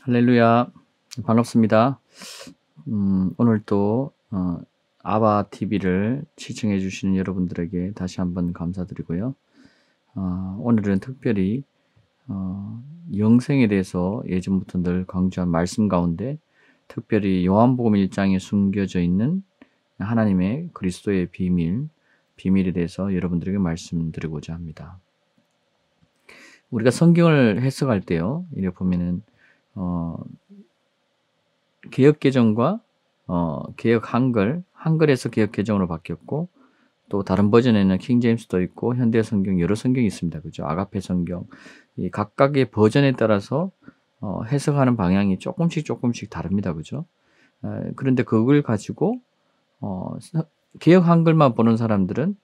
할렐루야. 반갑습니다. 오늘 또 아바 TV를 시청해 주시는 여러분들에게 다시 한번 감사드리고요. 오늘은 특별히 영생에 대해서 예전부터 늘 강조한 말씀 가운데 특별히 요한복음 1장에 숨겨져 있는 하나님의 그리스도의 비밀에 대해서 여러분들에게 말씀드리고자 합니다. 우리가 성경을 해석할 때요, 이렇게 보면은 개역 개정과 개역 한글에서 개역 개정으로 바뀌었고, 또 다른 버전에는 킹 제임스도 있고 현대 성경 여러 성경이 있습니다. 그죠? 아가페 성경. 이 각각의 버전에 따라서 해석하는 방향이 조금씩 다릅니다. 그죠? 그런데 그걸 가지고 개역 한글만 보는 사람들은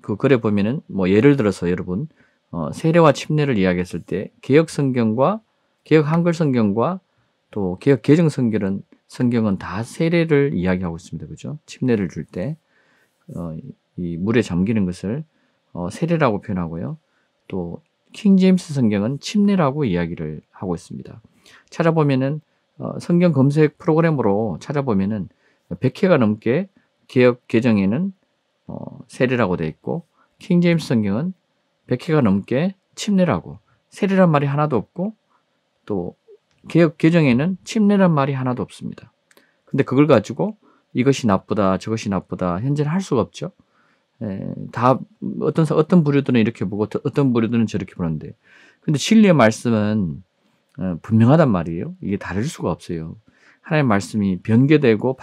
그 글에 보면은 뭐 예를 들어서 여러분 세례와 침례를 이야기했을 때 개역 성경과 개역 한글 성경과 또 개역 개정 성경은 다 세례를 이야기하고 있습니다. 그죠? 침례를 줄 때 이 물에 잠기는 것을 세례라고 표현하고요. 또 킹 제임스 성경은 침례라고 이야기를 하고 있습니다. 찾아보면은 성경 검색 프로그램으로 찾아보면은 100회가 넘게 개역 개정에는 세례라고 되어 있고, 킹 제임스 성경은 100회가 넘게 침례라고, 세례란 말이 하나도 없고, 또 개역 개정에는 침례란 말이 하나도 없습니다. 근데 그걸 가지고 이것이 나쁘다, 저것이 나쁘다, 현재는 할 수가 없죠. 다 어떤 부류들은 이렇게 보고 어떤 부류들은 저렇게 보는데, 근데 진리의 말씀은 분명하단 말이에요. 이게 다를 수가 없어요. 하나님의 말씀이 변개되고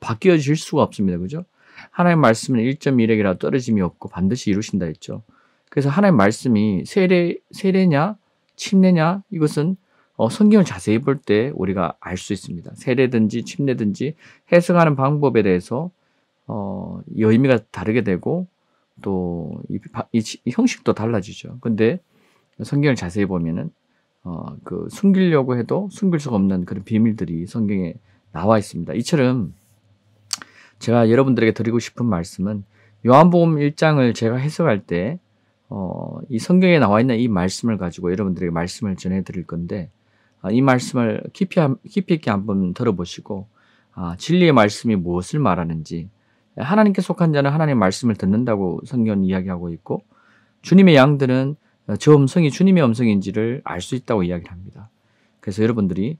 바뀌어질 수가 없습니다. 그죠? 하나님의 말씀은 1.1핵이라 떨어짐이 없고 반드시 이루신다 했죠. 그래서 하나님의 말씀이 세례냐 침례냐, 이것은 성경을 자세히 볼 때 우리가 알 수 있습니다. 세례든지 침례든지 해석하는 방법에 대해서 이 의미가 다르게 되고, 또 이 형식도 달라지죠. 근데 성경을 자세히 보면은 그 숨기려고 해도 숨길 수가 없는 그런 비밀들이 성경에 나와 있습니다. 이처럼 제가 여러분들에게 드리고 싶은 말씀은, 요한복음 1장을 제가 해석할 때 이 성경에 나와 있는 이 말씀을 가지고 여러분들에게 말씀을 전해 드릴 건데, 이 말씀을 깊이 있게 한번 들어보시고 진리의 말씀이 무엇을 말하는지, 하나님께 속한 자는 하나님의 말씀을 듣는다고 성경은 이야기하고 있고, 주님의 양들은 저 음성이 주님의 음성인지를 알 수 있다고 이야기를 합니다. 그래서 여러분들이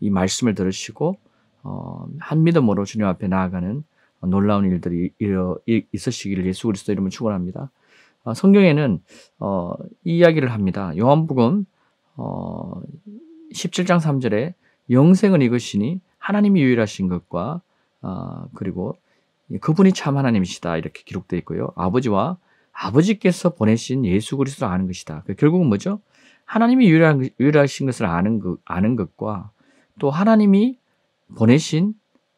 이 말씀을 들으시고 한 믿음으로 주님 앞에 나아가는 놀라운 일들이 있으시기를 예수 그리스도 이름으로 축원합니다. 성경에는 이 이야기를 합니다. 요한복음 17장 3절에 영생은 이것이니 하나님이 유일하신 것과 그리고 그분이 참 하나님이시다, 이렇게 기록되어 있고요. 아버지와 아버지께서 보내신 예수 그리스도를 아는 것이다. 결국은 뭐죠? 하나님이 유일하신 것을 아는 것과 또 하나님이 보내신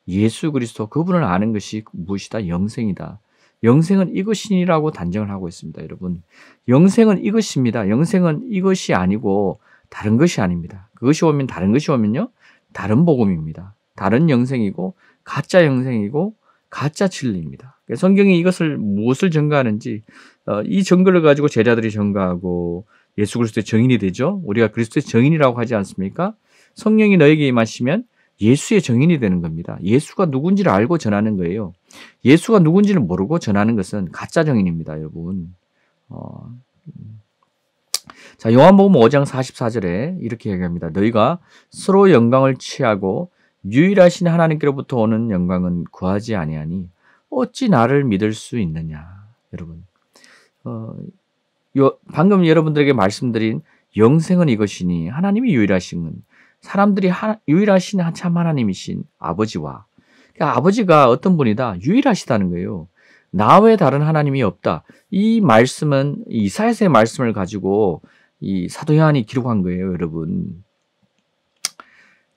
예수 그리스도 그분을 아는 것이 무엇이다? 영생이다. 영생은 이것이니라고 단정을 하고 있습니다. 여러분, 영생은 이것입니다. 영생은 이것이 아니고 다른 것이 아닙니다. 그것이 오면 다른 것이 오면요, 다른 복음입니다. 다른 영생이고 가짜 영생이고 가짜 진리입니다. 성경이 이것을 무엇을 증거하는지, 이 증거를 가지고 제자들이 증거하고 예수 그리스도의 증인이 되죠. 우리가 그리스도의 증인이라고 하지 않습니까? 성령이 너에게 임하시면 예수의 증인이 되는 겁니다. 예수가 누군지를 알고 전하는 거예요. 예수가 누군지를 모르고 전하는 것은 가짜 증인입니다, 여러분. 자, 요한복음 5장 44절에 이렇게 얘기합니다. 너희가 서로 영광을 취하고 유일하신 하나님께로부터 오는 영광은 구하지 아니하니 어찌 나를 믿을 수 있느냐. 여러분, 방금 여러분들에게 말씀드린 영생은 이것이니 하나님이 유일하신 건, 사람들이 유일하신 참 하나님이신 아버지와, 그러니까 아버지가 어떤 분이다? 유일하시다는 거예요. 나 외에 다른 하나님이 없다. 이 말씀은 이사야서의 말씀을 가지고 이 사도 요한이 기록한 거예요, 여러분.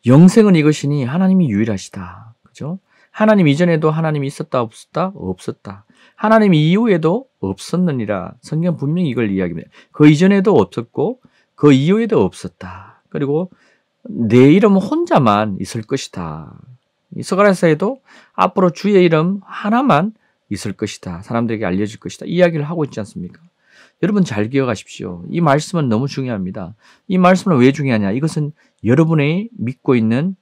영생은 이것이니 하나님이 유일하시다. 그죠? 하나님 이전에도 하나님이 있었다, 없었다? 없었다. 하나님 이후에도 없었느니라. 성경 분명히 이걸 이야기합니다. 그 이전에도 없었고 그 이후에도 없었다. 그리고 내 이름 혼자만 있을 것이다. 스가랴서에도 앞으로 주의 이름 하나만 있을 것이다. 사람들에게 알려질 것이다. 이야기를 하고 있지 않습니까? 여러분 잘 기억하십시오. 이 말씀은 너무 중요합니다. 이 말씀은 왜 중요하냐? 이것은 여러분의 믿고 있는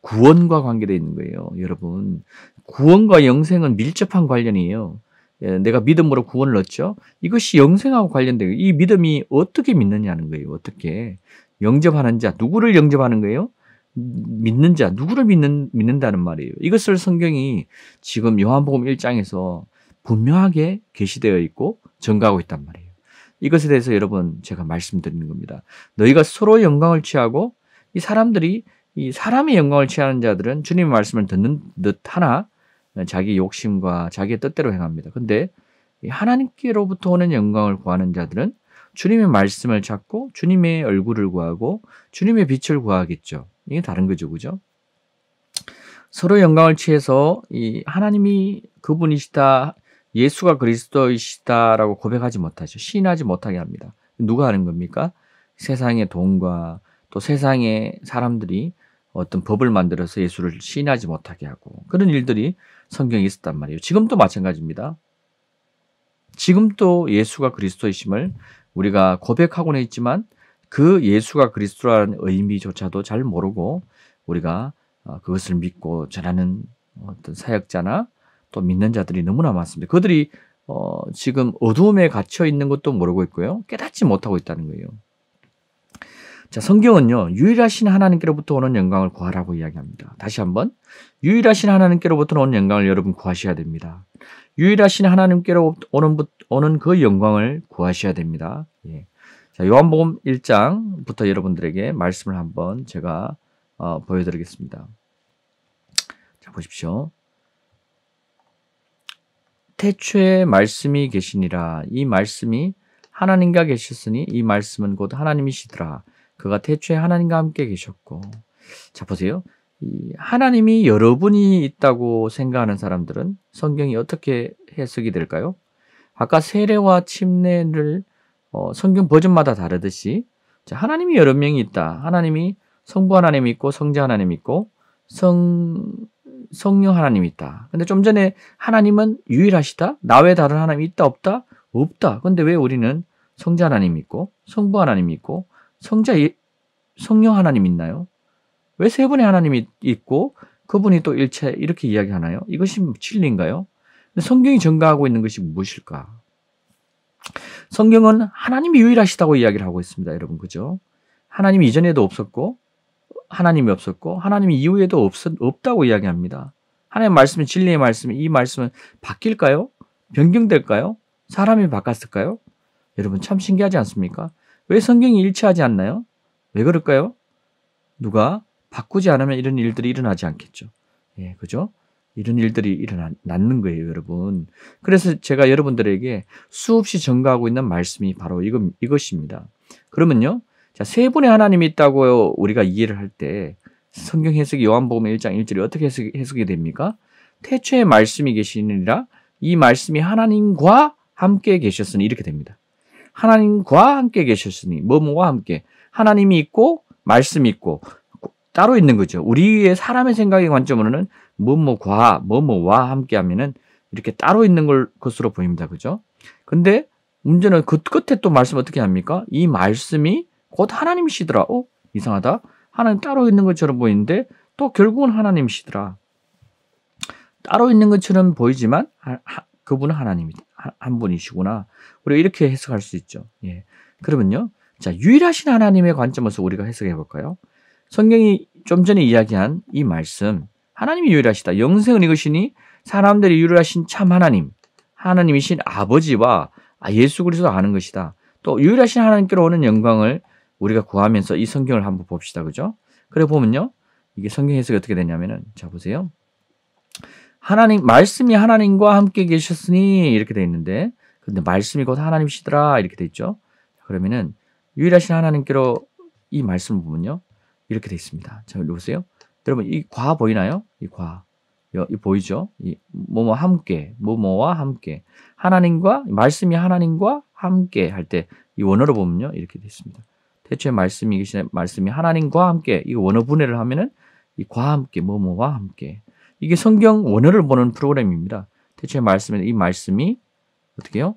구원과 관계되어 있는 거예요. 여러분, 구원과 영생은 밀접한 관련이에요. 내가 믿음으로 구원을 얻죠. 이것이 영생하고 관련돼요. 이 믿음이 어떻게 믿느냐는 거예요. 어떻게 영접하는 자, 누구를 영접하는 거예요? 믿는 자, 누구를 믿는다는 말이에요. 이것을 성경이 지금 요한복음 1장에서 분명하게 계시되어 있고 전가하고 있단 말이에요. 이것에 대해서 여러분 제가 말씀드리는 겁니다. 너희가 서로 영광을 취하고 이 사람들이 이 사람의 영광을 취하는 자들은 주님의 말씀을 듣는 듯 하나 자기 욕심과 자기의 뜻대로 행합니다. 근데 하나님께로부터 오는 영광을 구하는 자들은 주님의 말씀을 찾고 주님의 얼굴을 구하고 주님의 빛을 구하겠죠. 이게 다른 거죠. 그죠? 서로 영광을 취해서 이 하나님이 그분이시다, 예수가 그리스도이시다라고 고백하지 못하죠. 시인하지 못하게 합니다. 누가 하는 겁니까? 세상의 돈과 또 세상의 사람들이 어떤 법을 만들어서 예수를 시인하지 못하게 하고 그런 일들이 성경에 있었단 말이에요. 지금도 마찬가지입니다. 지금도 예수가 그리스도이심을 우리가 고백하고는 있지만 그 예수가 그리스도라는 의미조차도 잘 모르고 우리가 그것을 믿고 전하는 어떤 사역자나 또 믿는 자들이 너무나 많습니다. 그들이 지금 어두움에 갇혀 있는 것도 모르고 있고요. 깨닫지 못하고 있다는 거예요. 자, 성경은요, 유일하신 하나님께로부터 오는 영광을 구하라고 이야기합니다. 다시 한번, 유일하신 하나님께로부터 오는 영광을 여러분 구하셔야 됩니다. 유일하신 하나님께로 오는 그 영광을 구하셔야 됩니다. 예. 자, 요한복음 1장부터 여러분들에게 말씀을 한번 제가 보여드리겠습니다. 자, 보십시오. 태초에 말씀이 계시니라. 이 말씀이 하나님과 계셨으니 이 말씀은 곧 하나님이시더라. 그가 태초에 하나님과 함께 계셨고. 자, 보세요. 이 하나님이 여러분이 있다고 생각하는 사람들은 성경이 어떻게 해석이 될까요? 아까 세례와 침례를 성경 버전마다 다르듯이 자, 하나님이 여러 명이 있다. 하나님이 성부 하나님이 있고 성자 하나님이 있고 성령 하나님이 있다. 근데 좀 전에 하나님은 유일하시다. 나 외에 다른 하나님이 있다 없다? 없다. 근데 왜 우리는 성자 하나님이 있고 성부 하나님이 있고 성령 하나님이 있나요? 왜 세 분의 하나님이 있고 그분이 또 일체 이렇게 이야기하나요? 이것이 진리인가요? 성경이 전가하고 있는 것이 무엇일까? 성경은 하나님이 유일하시다고 이야기를 하고 있습니다. 여러분, 그죠? 하나님이 이전에도 없었고 하나님이 없었고 하나님이 이후에도 없다고 이야기합니다. 하나님의 말씀은 진리의 말씀이 이 말씀은 바뀔까요? 변경될까요? 사람이 바꿨을까요? 여러분 참 신기하지 않습니까? 왜 성경이 일치하지 않나요? 왜 그럴까요? 누가 바꾸지 않으면 이런 일들이 일어나지 않겠죠. 예, 그죠? 이런 일들이 일어나는 거예요, 여러분. 그래서 제가 여러분들에게 수없이 전가하고 있는 말씀이 바로 이것입니다. 그러면요, 자, 세 분의 하나님이 있다고 우리가 이해를 할 때 성경 해석이 요한복음 1장 1절이 어떻게 해석이 됩니까? 태초에 말씀이 계시니라 이 말씀이 하나님과 함께 계셨으니 이렇게 됩니다. 하나님과 함께 계셨으니 뭐뭐와 함께 하나님이 있고 말씀이 있고 따로 있는 거죠. 우리의 사람의 생각의 관점으로는 뭐뭐와 함께 하면은 이렇게 따로 있는 것으로 보입니다. 그죠? 근데 문제는 그 끝에 또 말씀 어떻게 합니까? 이 말씀이 곧 하나님이시더라. 이상하다. 하나님 따로 있는 것처럼 보이는데 또 결국은 하나님이시더라. 따로 있는 것처럼 보이지만 그분은 하나님이다. 한 분이시구나. 우리가 이렇게 해석할 수 있죠. 예. 그러면요. 자, 유일하신 하나님의 관점에서 우리가 해석해 볼까요? 성경이 좀 전에 이야기한 이 말씀, 하나님이 유일하시다. 영생은 이것이니 사람들이 유일하신 참 하나님이신 아버지와 예수 그리스도 아는 것이다. 또 유일하신 하나님께로 오는 영광을 우리가 구하면서 이 성경을 한번 봅시다. 그죠? 그래 보면요. 이게 성경 해석이 어떻게 되냐면은, 자, 보세요. 말씀이 하나님과 함께 계셨으니 이렇게 돼 있는데, 근데 말씀이 곧 하나님이시더라 이렇게 돼 있죠. 그러면은 유일하신 하나님께로 이 말씀을 보면요. 이렇게 돼 있습니다. 자, 여기 보세요. 여러분, 이 과 보이나요? 이 과. 이 보이죠? 이 뭐뭐와 함께. 말씀이 하나님과 함께 할 때 이 원어로 보면요. 이렇게 돼 있습니다. 태초에 말씀이 하나님과 함께, 이 원어 분해를 하면은 이 과 함께, 뭐뭐와 함께. 이게 성경 원어를 보는 프로그램입니다. 태초에 이 말씀이 어떻게 해요?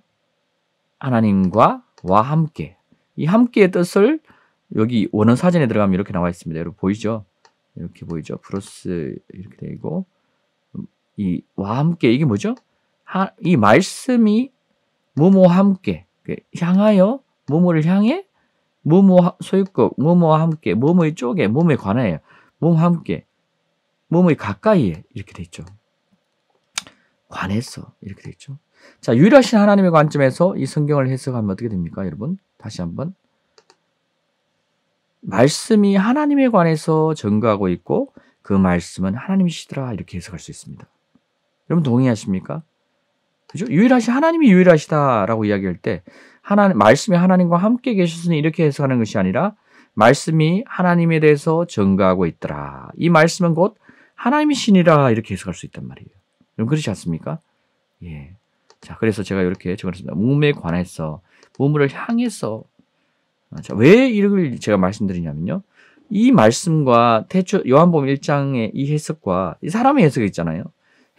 하나님과 와 함께. 이 함께의 뜻을 여기 원어 사전에 들어가면 이렇게 나와 있습니다. 여러분 보이죠? 이렇게 보이죠? 플러스 이렇게 되고 이 와 함께 이게 뭐죠? 이 말씀이 뭐뭐와 함께 향하여 뭐뭐를 향해 뭐뭐 소유격 뭐뭐와 함께 뭐뭐의 쪽에 뭐뭐에 관하여 뭐뭐와 함께 뭐뭐의 가까이에 이렇게 돼 있죠. 관해서 이렇게 돼 있죠. 자, 유일하신 하나님의 관점에서 이 성경을 해석하면 어떻게 됩니까, 여러분? 다시 한번. 말씀이 하나님에 관해서 증거하고 있고 그 말씀은 하나님이시더라 이렇게 해석할 수 있습니다. 여러분 동의하십니까? 그죠? 하나님이 유일하시다라고 이야기할 때 말씀이 하나님과 함께 계셨으니 이렇게 해석하는 것이 아니라 말씀이 하나님에 대해서 증거하고 있더라. 이 말씀은 곧 하나님이시니라 이렇게 해석할 수 있단 말이에요. 여러분 그렇지 않습니까? 예. 자, 그래서 제가 이렇게 적었습니다. 몸에 관해서, 몸을 향해서. 자, 왜 이걸 제가 말씀드리냐면요. 이 말씀과 요한복음 1장의 이 해석과 이 사람의 해석이 있잖아요.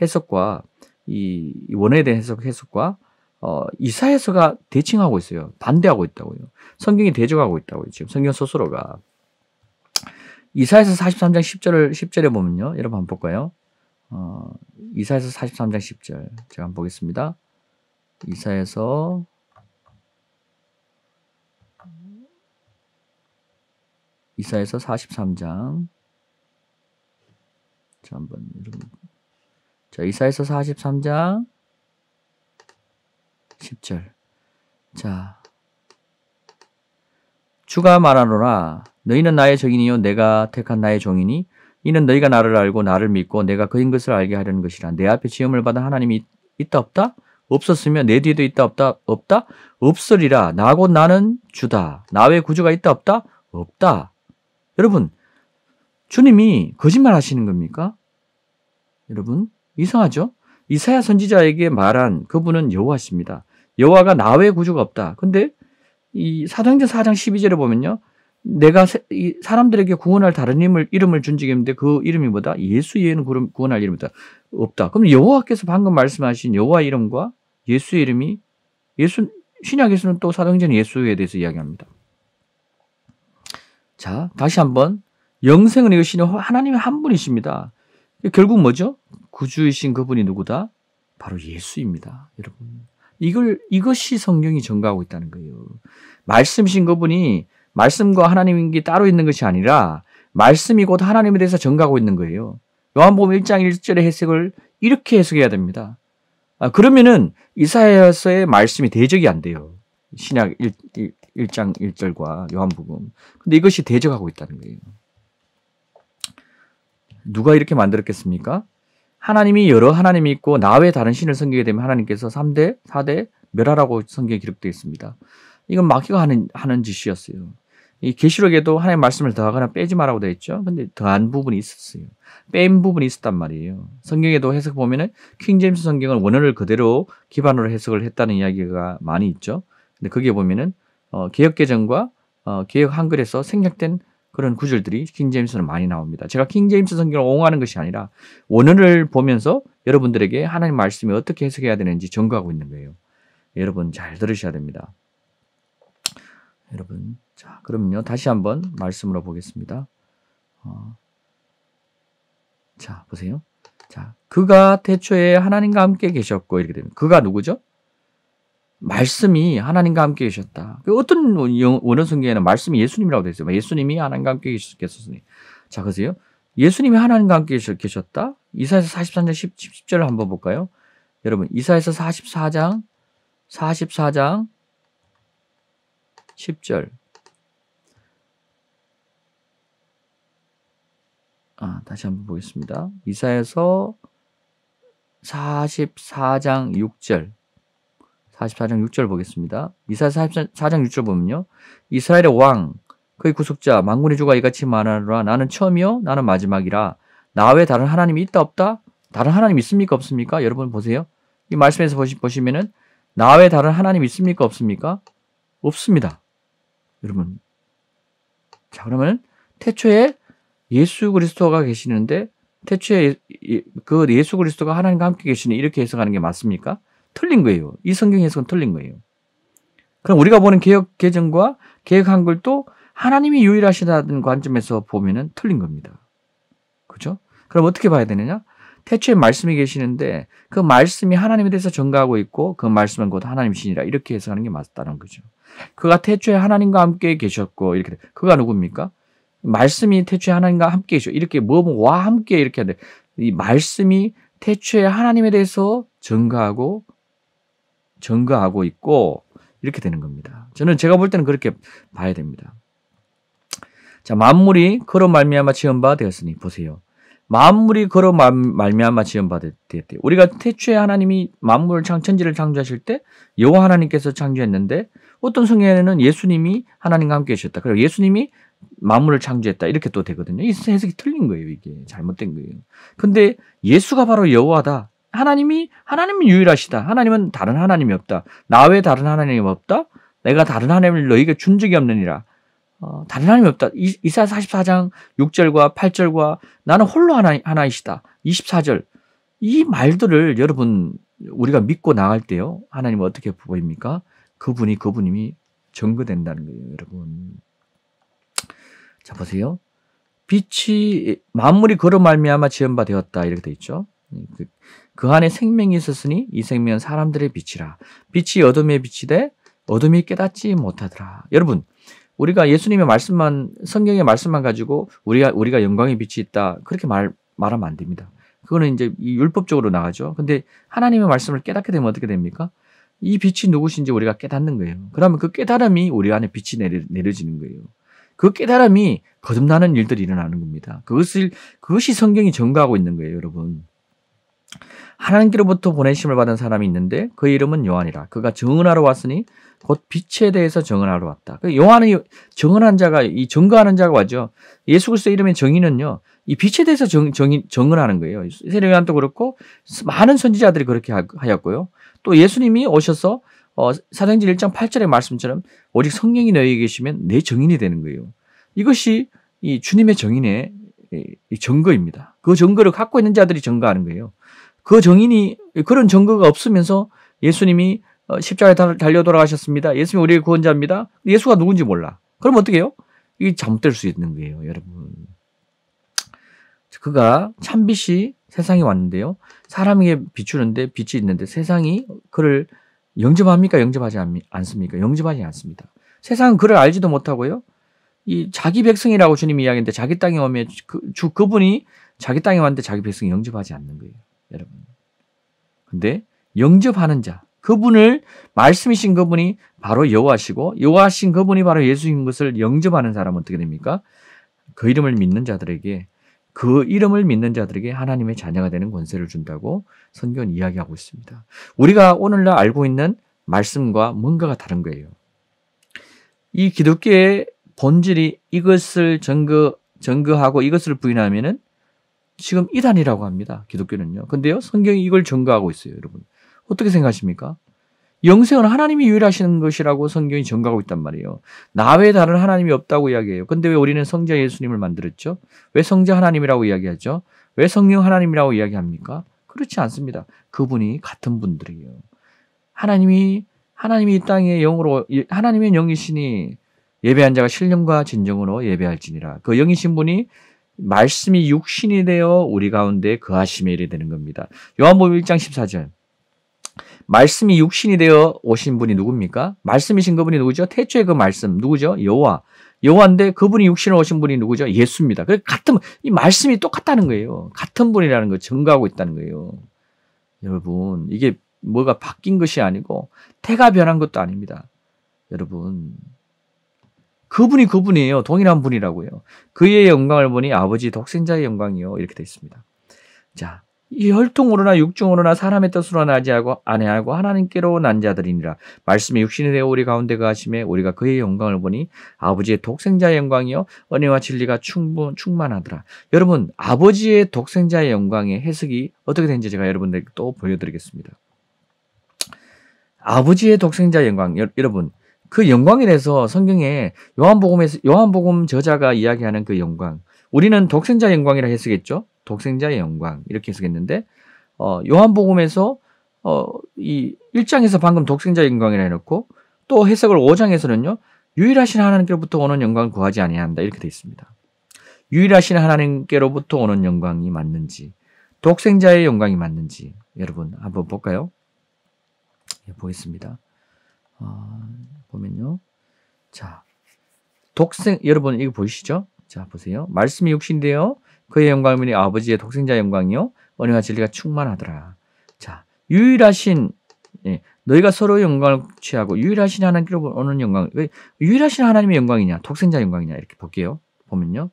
해석과 이 원어에 대한 해석과 이사야서가 대칭하고 있어요. 반대하고 있다고요. 성경이 대적하고 있다고요. 지금 성경 스스로가. 이사야서 43장 10절에 보면요. 여러분 한번 볼까요? 이사야서 43장 10절 제가 한번 보겠습니다. 이사야서 43장 자 한번 자 이사야서 43장 10절 자 주가 말하노라 너희는 나의 적인이요 내가 택한 나의 종이니 이는 너희가 나를 알고 나를 믿고 내가 그인 것을 알게 하려는 것이라. 내 앞에 지음을 받은 하나님이 있다 없다? 없었으며 내 뒤에도 있다 없다? 없다? 없으리라. 나 곧 나는 주다. 나 외에 구주가 있다 없다? 없다. 여러분 주님이 거짓말 하시는 겁니까? 여러분 이상하죠? 이사야 선지자에게 말한 그분은 여호와십니다. 여호와가 나 외에 구주가 없다. 근데 이 사도행전 4장 12절에 보면요. 내가 이 사람들에게 구원할 다른 이름을 준 적이 있는데 그 이름이 뭐다? 예수 이외에는 구원할 이름이 없다. 그럼 여호와께서 방금 말씀하신 여호와 이름과 예수의 이름이 신약에서는 또 사도행전 예수에 대해서 이야기합니다. 자, 다시 한번 영생을 이으시는 하나님의 한 분이십니다. 결국 뭐죠? 구주이신 그분이 누구다? 바로 예수입니다. 여러분. 이것이 성경이 증거하고 있다는 거예요. 말씀이신 그분이 말씀과 하나님이 따로 있는 것이 아니라 말씀이 곧 하나님에 대해서 증거하고 있는 거예요. 요한복음 1장 1절의 해석을 이렇게 해석해야 됩니다. 그러면은 이사야서의 말씀이 대적이 안 돼요. 신약 1장 1절과 요한복음. 근데 이것이 대적하고 있다는 거예요. 누가 이렇게 만들었겠습니까? 하나님이 여러 하나님이 있고 나 외에 다른 신을 섬기게 되면 하나님께서 3대, 4대 멸하라고 성경에 기록되어 있습니다. 이건 마귀가 하는 짓이었어요. 이 계시록에도 하나님의 말씀을 더하거나 빼지 말라고 되어 있죠. 근데 더한 부분이 있었어요. 뺀 부분이 있었단 말이에요. 성경에도 해석 보면은 킹제임스 성경은 원어를 그대로 기반으로 해석을 했다는 이야기가 많이 있죠. 근데 거기에 보면은 개역개정과 개역 한글에서 생략된 그런 구절들이 킹제임스는 많이 나옵니다. 제가 킹제임스 성경을 옹호하는 것이 아니라 원어를 보면서 여러분들에게 하나님 말씀이 어떻게 해석해야 되는지 전가하고 있는 거예요. 여러분 잘 들으셔야 됩니다. 여러분, 자, 그러면요. 다시 한번 말씀으로 보겠습니다. 자, 보세요. 자, 그가 태초에 하나님과 함께 계셨고, 이렇게 되면. 그가 누구죠? 말씀이 하나님과 함께 계셨다. 어떤 원어 성경에는 말씀이 예수님이라고 되어 있어요. 예수님이 하나님과 함께 계셨으니. 자, 그러세요. 예수님이 하나님과 함께 계셨다? 이사야서 43장 10절을 한번 볼까요? 여러분, 이사야서 44장 10절. 다시 한번 보겠습니다. 이사야서 44장 6절. 44장 6절 보겠습니다. 이사야서 44장 6절 보면요. 이스라엘의 왕, 그의 구속자, 만군의 주가 이같이 말하노라. 나는 처음이요, 나는 마지막이라. 나 외에 다른 하나님이 있다 없다? 다른 하나님 있습니까 없습니까? 여러분 보세요. 이 말씀에서 보시면은 나 외에 다른 하나님 있습니까 없습니까? 없습니다. 여러분. 자, 그러면 태초에 예수 그리스도가 계시는데 태초에 그 예수 그리스도가 하나님과 함께 계시는 이렇게 해석하는 게 맞습니까? 틀린 거예요. 이 성경 해석은 틀린 거예요. 그럼 우리가 보는 개역 개정과 개역 한글도 하나님이 유일하시다는 관점에서 보면은 틀린 겁니다. 그죠? 그럼 어떻게 봐야 되느냐? 태초에 말씀이 계시는데 그 말씀이 하나님에 대해서 전가하고 있고 그 말씀은 곧 하나님이시니라 이렇게 해석하는 게 맞다는 거죠. 그가 태초에 하나님과 함께 계셨고 이렇게 그가 누굽니까? 말씀이 태초에 하나님과 함께 계셔 이렇게 와 함께 이렇게 하는데 이 말씀이 태초에 하나님에 대해서 전가하고 있고 이렇게 되는 겁니다. 제가 볼 때는 그렇게 봐야 됩니다. 자, 만물이 그로 말미암아 지은 바 되었으니 보세요. 만물이 그로 말미암아 지은 바 되었대요. 우리가 태초에 하나님이 만물을 천지를 창조하실 때 여호와 하나님께서 창조했는데 어떤 성경에는 예수님이 하나님과 함께 계셨다. 그리고 예수님이 만물을 창조했다. 이렇게 또 되거든요. 이 해석이 틀린 거예요. 이게 잘못된 거예요. 근데 예수가 바로 여호와다. 하나님은 유일하시다. 하나님은 다른 하나님이 없다. 나 외에 다른 하나님이 없다. 내가 다른 하나님을 너희에게 준 적이 없느니라. 다른 하나님이 없다. 이사야 44장 6절과 8절과 나는 홀로 하나이시다. 24절. 이 말들을 여러분 우리가 믿고 나갈 때요. 하나님은 어떻게 보입니까? 그분이 증거된다는 거예요. 여러분. 자 보세요. 빛이 만물이 그로 말미암아 지은 바 되었다. 이렇게 돼 있죠. 그 안에 생명이 있었으니 이 생명은 사람들의 빛이라. 빛이 어둠의 빛이 돼 어둠이 깨닫지 못하더라. 여러분 우리가 예수님의 말씀만 성경의 말씀만 가지고 우리가 영광의 빛이 있다 그렇게 말하면 안 됩니다. 그거는 이제 율법적으로 나가죠. 근데 하나님의 말씀을 깨닫게 되면 어떻게 됩니까? 이 빛이 누구신지 우리가 깨닫는 거예요. 그러면 그 깨달음이 우리 안에 빛이 내려지는 거예요. 그 깨달음이 거듭나는 일들이 일어나는 겁니다. 그것이 성경이 증거하고 있는 거예요, 여러분. 하나님께로부터 보내심을 받은 사람이 있는데 그 이름은 요한이라. 그가 증언하러 왔으니 곧 빛에 대해서 증언하러 왔다. 요한은 증언한 자가 증거하는 자가 왔죠. 예수 그리스도의 이름의 정의는요. 이 빛에 대해서 증언하는 거예요. 세례 요한도 그렇고 많은 선지자들이 그렇게 하였고요. 또 예수님이 오셔서 사도행전 1장 8절의 말씀처럼 오직 성령이 너희에게 계시면 내 증인이 되는 거예요. 이것이 이 주님의 증인의 증거입니다. 그 증거를 갖고 있는 자들이 증거하는 거예요. 그 증인이 그런 증거가 없으면서 예수님이 십자가에 달려 돌아가셨습니다. 예수님이 우리의 구원자입니다. 예수가 누군지 몰라. 그럼 어떻게 해요? 이게 잘못될 수 있는 거예요, 여러분. 그가 참빛이 세상에 왔는데요. 사람에게 비추는데 빛이 있는데 세상이 그를 영접합니까? 영접하지 않습니까? 영접하지 않습니다. 세상은 그를 알지도 못하고요. 이 자기 백성이라고 주님이 이야기했는데 자기 땅에 오면 그분이 자기 땅에 왔는데 자기 백성이 영접하지 않는 거예요, 여러분. 근데 영접하는 자, 그분을 말씀이신 그분이 바로 여호와시고 여호와신 그분이 바로 예수인 것을 영접하는 사람은 어떻게 됩니까? 그 이름을 믿는 자들에게 하나님의 자녀가 되는 권세를 준다고 성경은 이야기하고 있습니다. 우리가 오늘날 알고 있는 말씀과 뭔가가 다른 거예요. 이 기독교의 본질이 이것을 증거하고 이것을 부인하면은 지금 이단이라고 합니다. 기독교는요. 근데요, 성경이 이걸 증거하고 있어요, 여러분. 어떻게 생각하십니까? 영생은 하나님이 유일하시는 것이라고 성경이 증거하고 있단 말이에요. 나 외에 다른 하나님이 없다고 이야기해요. 근데 왜 우리는 성자 예수님을 만들었죠? 왜 성자 하나님이라고 이야기하죠? 왜 성령 하나님이라고 이야기합니까? 그렇지 않습니다. 그분이 같은 분들이에요. 하나님이 이 땅에 영으로 하나님의 영이시니 예배한 자가 신령과 진정으로 예배할지니라. 그 영이신 분이 말씀이 육신이 되어 우리 가운데 거하심에 이르게 되는 겁니다. 요한복음 1장 14절. 말씀이 육신이 되어 오신 분이 누굽니까? 말씀이신 그분이 누구죠? 태초에 그 말씀 누구죠? 여호와인데 그분이 육신으로 오신 분이 누구죠? 예수입니다. 이 말씀이 똑같다는 거예요. 같은 분이라는 걸 증거하고 있다는 거예요. 여러분, 이게 뭐가 바뀐 것이 아니고 태가 변한 것도 아닙니다. 여러분, 그분이 그분이에요. 동일한 분이라고요. 그의 영광을 보니 아버지 독생자의 영광이요. 이렇게 되어 있습니다. 자, 이 혈통으로나 육종으로나 사람의 뜻으로 나지 아니하고 하나님께로 난 자들이니라. 말씀이 육신이 되어 우리 가운데 거하심에 우리가 그의 영광을 보니 아버지의 독생자의 영광이요 은혜와 진리가 충만하더라. 여러분, 아버지의 독생자의 영광의 해석이 어떻게 되는지 제가 여러분들께 또 보여드리겠습니다. 아버지의 독생자의 영광, 여러분, 그 영광에 대해서 성경에 요한복음 저자가 이야기하는 그 영광, 우리는 독생자의 영광이라 해석했죠. 독생자의 영광 이렇게 해석했는데 요한복음에서 이 1장에서 방금 독생자의 영광이라 해놓고 또 해석을 5장에서는요. 유일하신 하나님께로부터 오는 영광을 구하지 아니한다. 이렇게 되어 있습니다. 유일하신 하나님께로부터 오는 영광이 맞는지, 독생자의 영광이 맞는지 여러분 한번 볼까요? 보겠습니다. 보면요. 자, 여러분 이거 보이시죠? 자, 보세요. 말씀이 육신인데요. 그의 영광이 아버지의 독생자의 영광이요. 은혜와 진리가 충만하더라. 자, 유일하신 너희가 서로의 영광을 취하고 유일하신 하나님께로 오는 영광. 유일하신 하나님의 영광이냐, 독생자의 영광이냐 이렇게 볼게요. 보면요.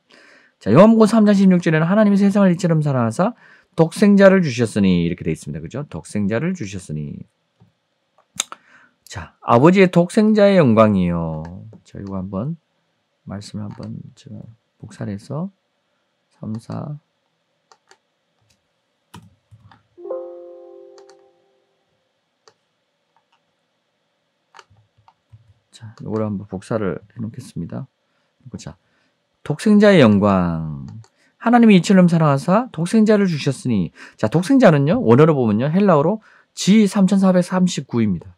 자, 요한복음 3장 16절에는 하나님이 세상을 이처럼 사랑하사 독생자를 주셨으니 이렇게 되어 있습니다. 그죠? 독생자를 주셨으니. 자, 아버지의 독생자의 영광이요. 자, 이거 한번 말씀을 한번 제가 복사해서 3, 4 자, 이걸 한번 복사를 해 놓겠습니다. 보자. 독생자의 영광. 하나님이 이처럼 사랑하사 독생자를 주셨으니. 자, 독생자는요. 원어로 보면요. 헬라어로 G3439입니다.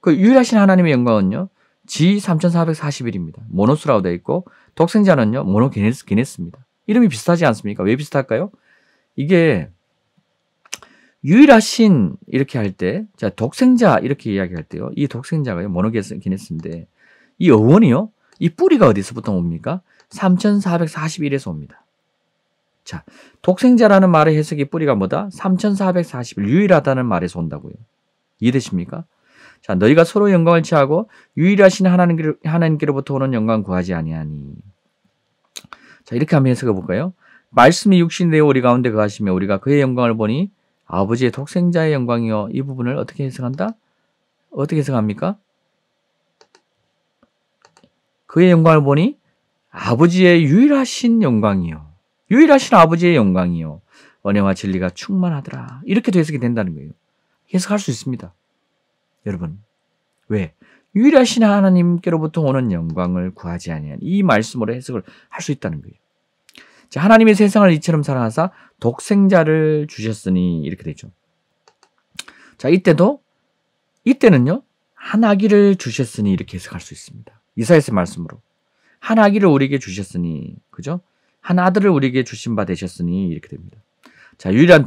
그 유일하신 하나님의 영광은요. G3441입니다. 모노스라고 되어 있고 독생자는요. 모노게네스입니다. 이름이 비슷하지 않습니까? 왜 비슷할까요? 이게 유일하신 이렇게 할 때, 자, 독생자 이렇게 이야기할 때요. 이 독생자가요. 모노게네스인데 이 어원이요. 이 뿌리가 어디서부터 옵니까? 3441에서 옵니다. 자, 독생자라는 말의 해석의 뿌리가 뭐다? 3441, 유일하다는 말에서 온다고요. 이해되십니까? 자, 너희가 서로 영광을 취하고 유일하신 하나님께로부터 오는 영광 구하지 아니하니. 자, 이렇게 한번 해석해 볼까요? 말씀이 육신되어 우리 가운데 거하시며 우리가 그의 영광을 보니 아버지의 독생자의 영광이요. 이 부분을 어떻게 해석한다? 어떻게 해석합니까? 그의 영광을 보니 아버지의 유일하신 영광이요. 유일하신 아버지의 영광이요. 은혜와 진리가 충만하더라. 이렇게도 해석이 된다는 거예요. 해석할 수 있습니다. 여러분. 왜? 유일하신 하나님께로부터 오는 영광을 구하지 아니하니. 이 말씀으로 해석을 할 수 있다는 거예요. 자, 하나님의 세상을 이처럼 사랑하사 독생자를 주셨으니 이렇게 되죠. 자, 이때는요. 한 아기를 주셨으니 이렇게 해석할 수 있습니다. 이사야서의 말씀으로. 한 아기를 우리에게 주셨으니, 그죠? 한 아들을 우리에게 주신 바 되셨으니 이렇게 됩니다. 자, 유일한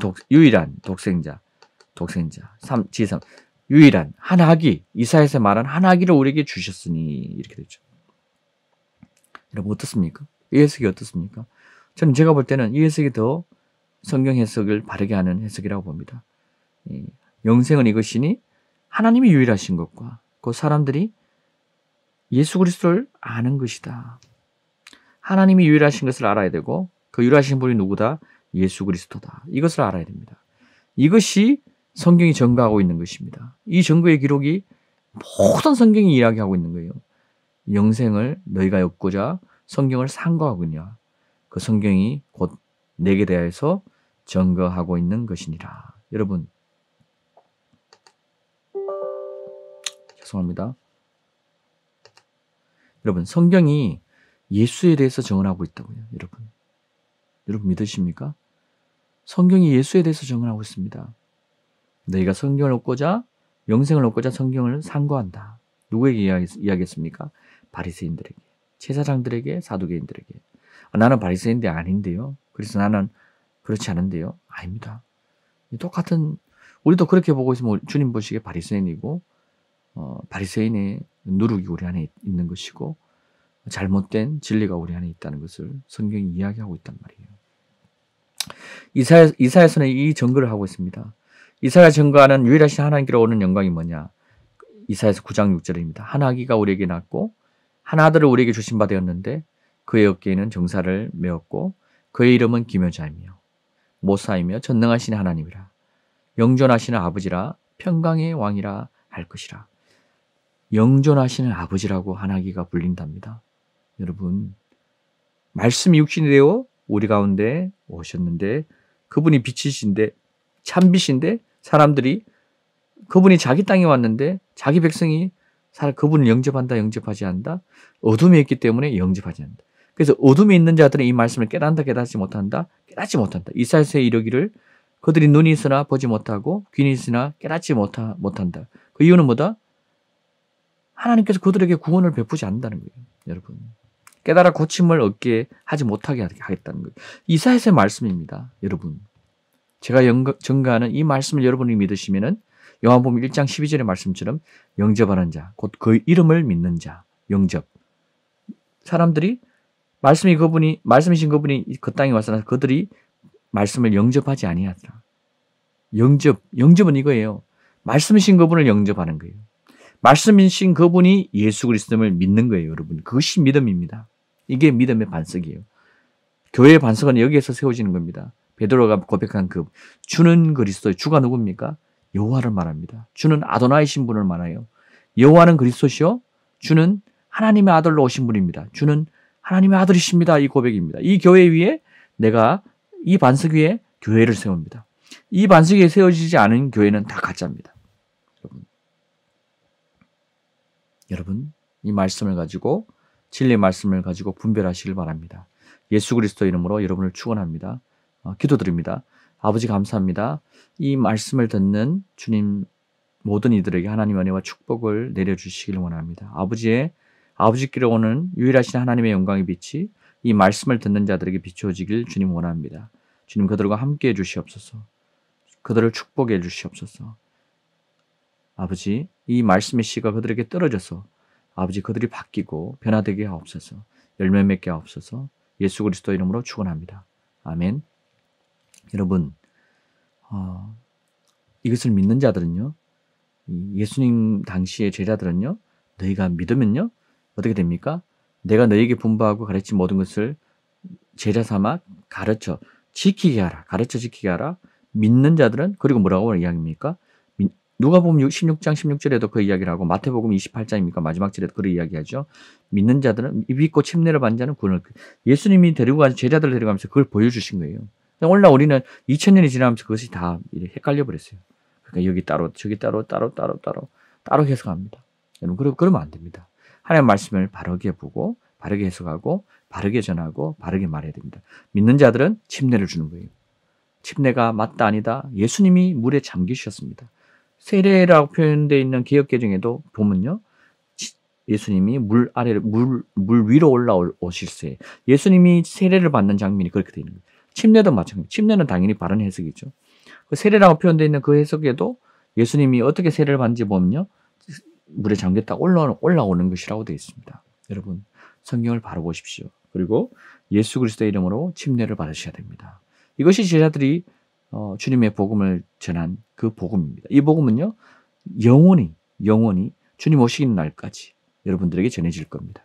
독생자, 지상, 유일한 한 아기, 이사야서 말한 한 아기를 우리에게 주셨으니 이렇게 되죠. 여러분 어떻습니까? 이 해석이 어떻습니까? 저는 제가 볼 때는 이 해석이 더 성경 해석을 바르게 하는 해석이라고 봅니다. 영생은 이것이니 하나님이 유일하신 것과 그 사람들이 예수 그리스도를 아는 것이다. 하나님이 유일하신 것을 알아야 되고 그 유일하신 분이 누구다? 예수 그리스도다. 이것을 알아야 됩니다. 이것이 성경이 증거하고 있는 것입니다. 이 증거의 기록이 모든 성경이 이야기하고 있는 거예요. 영생을 너희가 얻고자 성경을 상고하거냐. 그 성경이 곧 내게 대하여서 증거하고 있는 것이니라. 여러분, 죄송합니다. 여러분, 성경이 예수에 대해서 증언하고 있다고요. 여러분 믿으십니까? 성경이 예수에 대해서 증언하고 있습니다. 너희가 성경을 얻고자 영생을 얻고자 성경을 상고한다. 누구에게 이야기했습니까? 바리새인들에게, 제사장들에게, 사두개인들에게. 나는 바리새인데 아닌데요. 그래서 나는 그렇지 않은데요. 아닙니다. 똑같은 우리도 그렇게 보고 있으면 주님 보시기에 바리새인이고 바리새인의 누룩이 우리 안에 있는 것이고 잘못된 진리가 우리 안에 있다는 것을 성경이 이야기하고 있단 말이에요. 이사야서는 이 증거를 하고 있습니다. 이사야 증거하는 유일하신 하나님께로 오는 영광이 뭐냐? 이사야서 9장 6절입니다. 한 아기가 우리에게 낳고 한 아들을 우리에게 주신 바 되었는데 그의 어깨에는 정사를 메었고 그의 이름은 기묘자이며 모사이며 전능하신 하나님이라 영존하시는 아버지라 평강의 왕이라 할 것이라. 영존하시는 아버지라고 한 아기가 불린답니다. 여러분, 말씀이 육신이 되어 우리 가운데 오셨는데 그분이 빛이신데 참빛인데 사람들이 그분이 자기 땅에 왔는데 자기 백성이 그분을 영접한다 영접하지 않는다. 어둠에 있기 때문에 영접하지 않는다. 그래서 어둠에 있는 자들은 이 말씀을 깨닫는다 깨닫지 못한다. 이사야서에 이르기를 그들이 눈이 있으나 보지 못하고 귀는 있으나 깨닫지 못한다. 그 이유는 뭐다? 하나님께서 그들에게 구원을 베푸지 않는다는 거예요. 여러분. 깨달아 고침을 얻게 하지 못하게 하겠다는 거예요. 이사야서의 말씀입니다. 여러분. 제가 전가하는 이 말씀을 여러분이 믿으시면은 요한복음 1장 12절의 말씀처럼 영접하는 자, 곧 그 이름을 믿는 자, 영접. 사람들이 말씀이신 그분이 그 땅에 와서 그들이 말씀을 영접하지 아니하더라. 영접은 이거예요. 말씀이신 그분을 영접하는 거예요. 말씀이신 그분이 예수 그리스도를 믿는 거예요, 여러분. 그것이 믿음입니다. 이게 믿음의 반석이에요. 교회의 반석은 여기에서 세워지는 겁니다. 베드로가 고백한 그 주는 그리스도의 주가 누굽니까? 여호와를 말합니다. 주는 아도나이 신분을 말해요. 여호와는 그리스도시요, 주는 하나님의 아들로 오신 분입니다. 주는 하나님의 아들이십니다. 이 고백입니다. 이 교회 위에 내가 이 반석 위에 교회를 세웁니다. 이 반석 위에 세워지지 않은 교회는 다 가짜입니다. 여러분, 이 말씀을 가지고 진리의 말씀을 가지고 분별하시길 바랍니다. 예수 그리스도 이름으로 여러분을 축원합니다. 기도드립니다. 아버지 감사합니다. 이 말씀을 듣는 주님 모든 이들에게 하나님 은혜와 축복을 내려주시길 원합니다. 아버지께로 오는 유일하신 하나님의 영광의 빛이 이 말씀을 듣는 자들에게 비추어지길 주님 원합니다. 주님 그들과 함께해 주시옵소서. 그들을 축복해 주시옵소서. 아버지, 이 말씀의 씨가 그들에게 떨어져서 아버지 그들이 바뀌고 변화되게 하옵소서. 열매 맺게 하옵소서. 예수 그리스도 이름으로 축원합니다. 아멘. 여러분, 이것을 믿는 자들은요, 예수님 당시의 제자들은요, 너희가 믿으면요 어떻게 됩니까? 내가 너희에게 분부하고 가르친 모든 것을 제자 삼아 가르쳐 지키게 하라. 믿는 자들은, 그리고 뭐라고 이야기합니까? 누가복음 16장 16절에도 그 이야기를 하고 마태복음 28장입니까? 마지막 절에도 그 이야기하죠. 믿는 자들은 믿고 침례를 받는 자는 구원을. 예수님이 데리고 가서 제자들을 데려가면서 그걸 보여주신 거예요. 오늘날 우리는 2000년이 지나면서 그것이 다 헷갈려 버렸어요. 그러니까 여기 따로 저기 따로 해석합니다. 여러분, 그러면 안 됩니다. 하나님의 말씀을 바르게 보고 바르게 해석하고 바르게 전하고 바르게 말해야 됩니다. 믿는 자들은 침례를 주는 거예요. 침례가 맞다 아니다, 예수님이 물에 잠기셨습니다. 세례라고 표현되어 있는 개역개정에도 보면요, 예수님이 물 위로 올라오실세. 예수님이 세례를 받는 장면이 그렇게 되어 있는 거예요. 침례도 마찬가지. 침례는 당연히 바른 해석이죠. 그 세례라고 표현되어 있는 그 해석에도 예수님이 어떻게 세례를 받는지 보면요, 물에 잠겼다 올라오는 것이라고 되어 있습니다. 여러분, 성경을 바로 보십시오. 그리고 예수 그리스도의 이름으로 침례를 받으셔야 됩니다. 이것이 제자들이 주님의 복음을 전한 그 복음입니다. 이 복음은요, 영원히 주님 오시는 날까지 여러분들에게 전해질 겁니다.